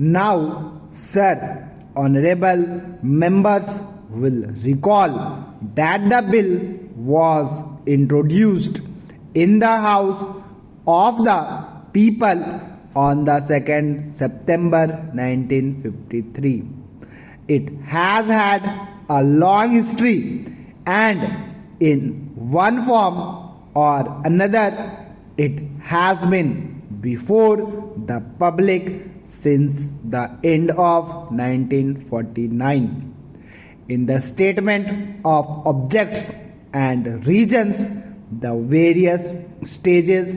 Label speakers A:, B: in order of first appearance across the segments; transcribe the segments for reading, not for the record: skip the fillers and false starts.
A: Now, sir, honorable members will recall that the bill was introduced in the House of the People on the 2nd September 1953. It has had a long history and in one form or another it has been before the public since the end of 1949. In the statement of objects and reasons, the various stages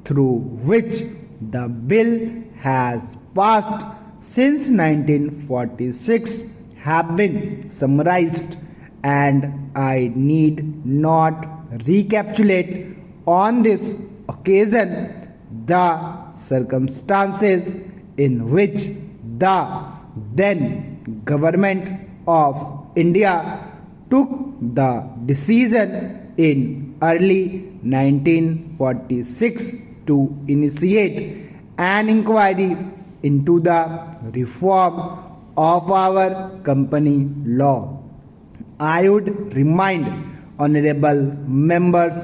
A: through which the bill has passed since 1946 have been summarized, and I need not recapitulate on this occasion the circumstances in which the then government of India took the decision in early 1946 to initiate an inquiry into the reform of our company law. I would remind honorable members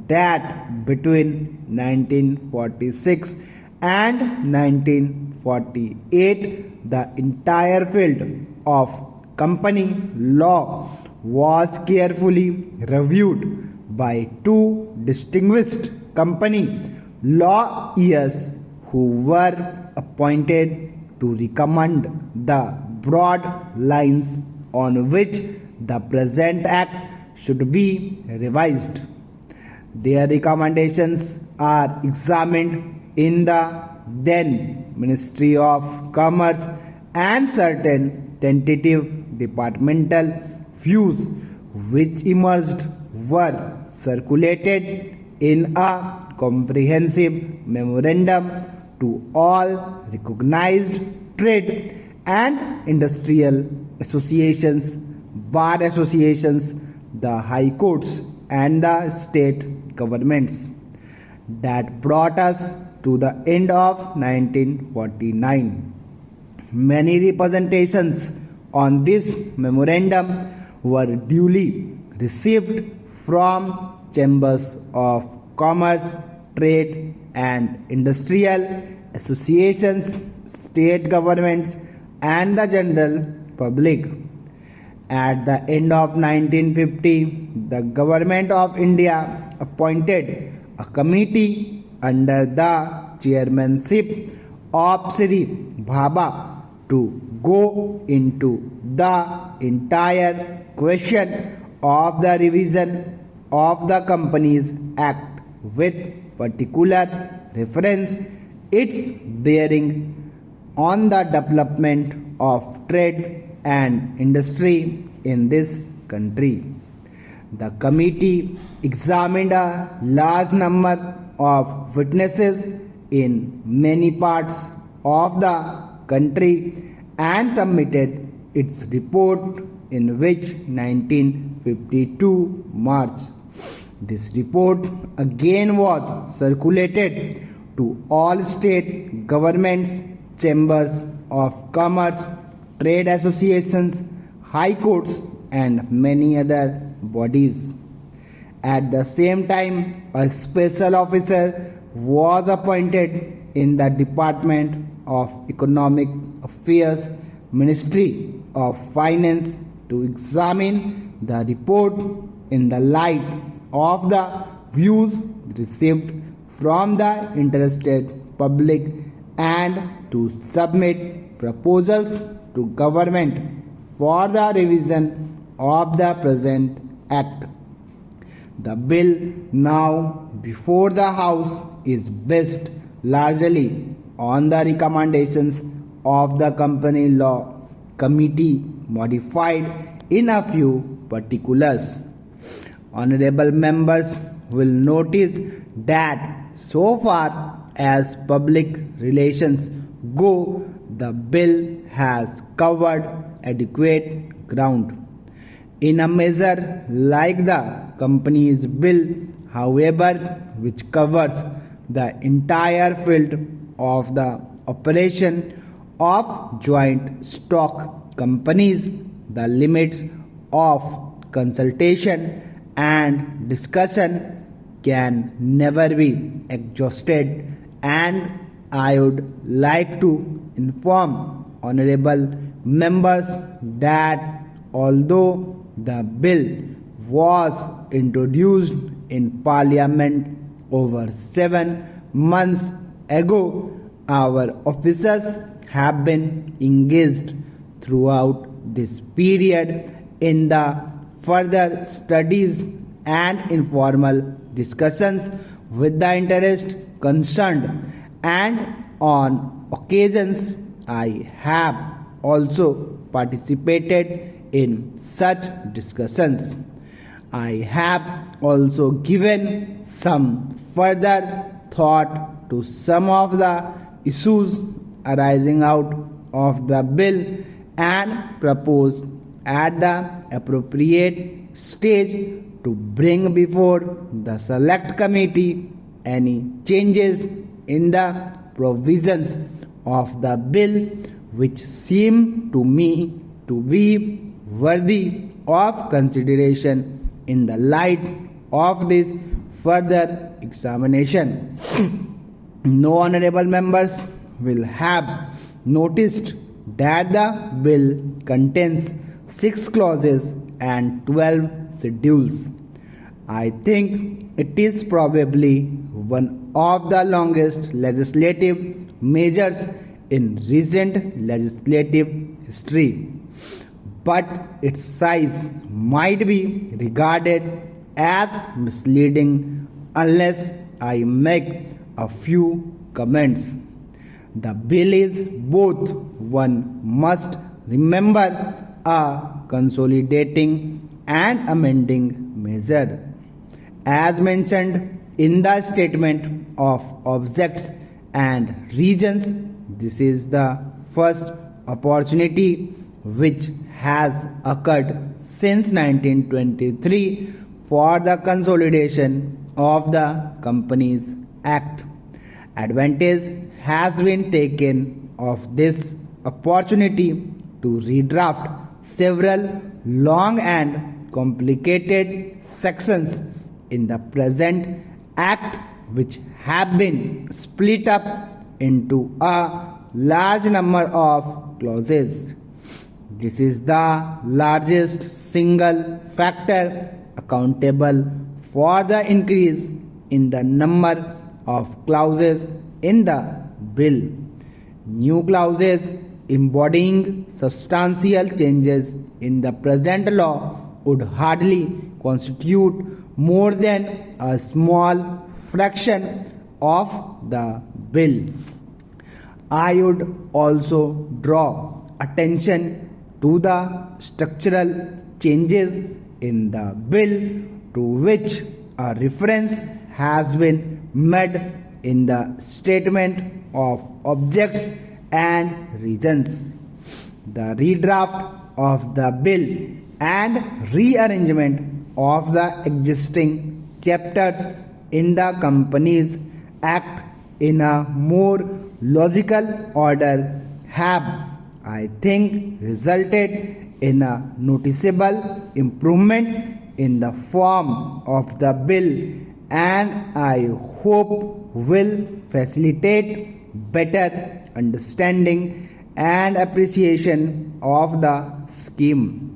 A: that between 1946 and 1948 the entire field of company law was carefully reviewed by two distinguished company lawyers who were appointed to recommend the broad lines on which the present act should be revised. Their recommendations are examined in the then Ministry of Commerce, and certain tentative departmental views which emerged were circulated in a comprehensive memorandum to all recognized trade and industrial associations, bar associations, the high courts, and the state governments. That brought us to the end of 1949. Many representations on this memorandum were duly received from chambers of commerce, trade, and industrial associations, state governments, and the general public. At the end of 1950, the government of India appointed a committee under the chairmanship of Sri Bhabha to go into the entire question of the revision of the Companies Act with particular reference its bearing on the development of trade and industry in this country. The committee examined a large number of witnesses in many parts of the country and submitted its report in which 1952 March. This report again was circulated to all state governments, chambers of commerce, trade associations, high courts, and many other bodies. At the same time, a special officer was appointed in the Department of Economic Affairs, Ministry of Finance, to examine the report in the light of the views received from the interested public and to submit proposals to government for the revision of the present act. The bill now before the House is based largely on the recommendations of the Company Law Committee, modified in a few particulars. Honorable members will notice that so far as public relations go, the bill has covered adequate ground. In a measure like the Companies Bill, however, which covers the entire field of the operation of joint stock companies, the limits of consultation and discussion can never be exhausted, and I would like to inform honorable members that although the bill was introduced in Parliament over 7 months ago, our officers have been engaged throughout this period in the further studies and informal discussions with the interest concerned, and on occasions I have also participated in such discussions. I have also given some further thought to some of the issues arising out of the bill and propose at the appropriate stage to bring before the select committee any changes in the provisions of the bill which seem to me to be worthy of consideration in the light of this further examination. No honorable members will have noticed that the bill contains 6 clauses and 12 schedules. I think it is probably one of the longest legislative measures in recent legislative history, but its size might be regarded as misleading unless I make a few comments. The bill is both, one must remember, a consolidating and amending measure. As mentioned in the statement of objects and reasons, this is the first opportunity which has occurred since 1923 for the consolidation of the Companies Act. Advantage has been taken of this opportunity to redraft several long and complicated sections in the present Act which have been split up into a large number of clauses. This is the largest single factor accountable for the increase in the number of clauses in the bill. New clauses embodying substantial changes in the present law would hardly constitute more than a small fraction of the bill. I would also draw attention to the structural changes in the bill to which a reference has been made in the statement of objects and reasons. The redraft of the bill and rearrangement of the existing chapters in the Companies Act in a more logical order have, I think, resulted in a noticeable improvement in the form of the bill, and I hope will facilitate better understanding and appreciation of the scheme.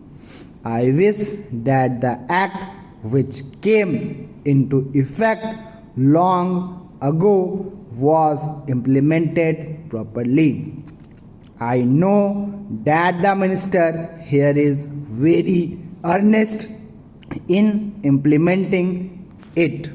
A: I wish that the Act, which came into effect long ago, was implemented properly. I know that the Minister here is very earnest in implementing it.